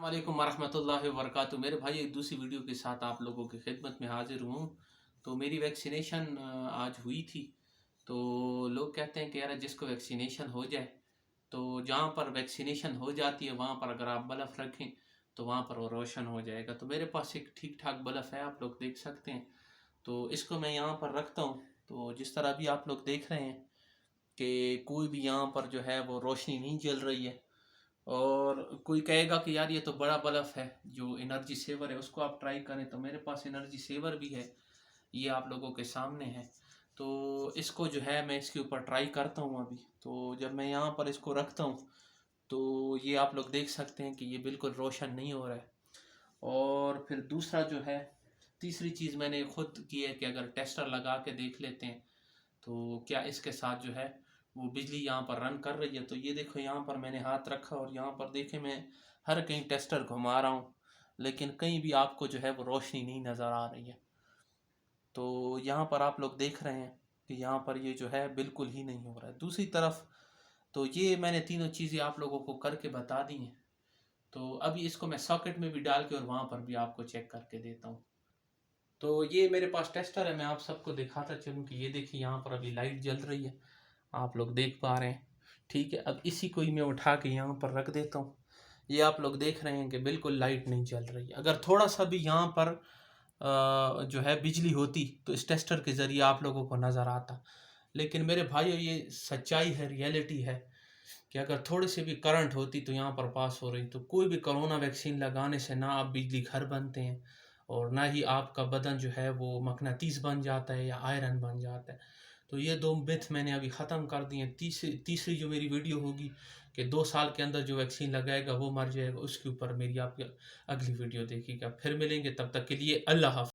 वालेकुम वरहमतुल्लाहि वबरकातुहू। मेरे भाई एक दूसरी वीडियो के साथ आप लोगों की खिदमत में हाजिर हूँ। तो मेरी वैक्सीनेशन आज हुई थी। तो लोग कहते हैं कि यार जिसको वैक्सीनेशन हो जाए, तो जहाँ पर वैक्सीनेशन हो जाती है वहाँ पर अगर आप बल्ब रखें तो वहाँ पर वो रोशन हो जाएगा। तो मेरे पास एक ठीक ठाक बल्ब है, आप लोग देख सकते हैं। तो इसको मैं यहाँ पर रखता हूँ। तो जिस तरह भी आप लोग देख रहे हैं कि कोई भी यहाँ पर जो है वो रोशनी नहीं जल रही है। और कोई कहेगा कि यार ये तो बड़ा बल्ब है, जो एनर्जी सेवर है उसको आप ट्राई करें। तो मेरे पास एनर्जी सेवर भी है, ये आप लोगों के सामने है। तो इसको जो है मैं इसके ऊपर ट्राई करता हूँ अभी। तो जब मैं यहाँ पर इसको रखता हूँ तो ये आप लोग देख सकते हैं कि ये बिल्कुल रोशन नहीं हो रहा है। और फिर दूसरा जो है, तीसरी चीज़ मैंने खुद की है कि अगर टेस्टर लगा के देख लेते हैं तो क्या इसके साथ जो है वो बिजली यहाँ पर रन कर रही है। तो ये देखो यहाँ पर मैंने हाथ रखा और यहाँ पर देखे मैं हर कहीं टेस्टर घुमा रहा हूँ, लेकिन कहीं भी आपको जो है वो रोशनी नहीं नज़र आ रही है। तो यहाँ पर आप लोग देख रहे हैं कि यहाँ पर ये जो है बिल्कुल ही नहीं हो रहा है। दूसरी तरफ तो ये मैंने तीनों चीज़ें आप लोगों को करके बता दी हैं। तो अभी इसको मैं सॉकेट में भी डाल के और वहाँ पर भी आपको चेक करके देता हूँ। तो ये मेरे पास टेस्टर है, मैं आप सबको दिखाता चलूँ कि ये देखिए यहाँ पर अभी लाइट जल रही है, आप लोग देख पा रहे हैं। ठीक है, अब इसी को ही मैं उठा के यहाँ पर रख देता हूँ। ये आप लोग देख रहे हैं कि बिल्कुल लाइट नहीं जल रही है। अगर थोड़ा सा भी यहाँ पर जो है बिजली होती तो इस टेस्टर के ज़रिए आप लोगों को नज़र आता। लेकिन मेरे भाइयों ये सच्चाई है, रियलिटी है कि अगर थोड़ी सी भी करंट होती तो यहाँ पर पास हो रही। तो कोई भी कोरोना वैक्सीन लगाने से ना आप बिजली घर बनते हैं और ना ही आपका बदन जो है वो मकनातीस बन जाता है या आयरन बन जाता है। तो ये दो मिथ मैंने अभी ख़त्म कर दिए। तीसरी जो मेरी वीडियो होगी कि 2 साल के अंदर जो वैक्सीन लगाएगा वो मर जाएगा, उसके ऊपर मेरी आप अगली वीडियो देखिएगा। फिर मिलेंगे, तब तक के लिए अल्लाह हाफ़िज़।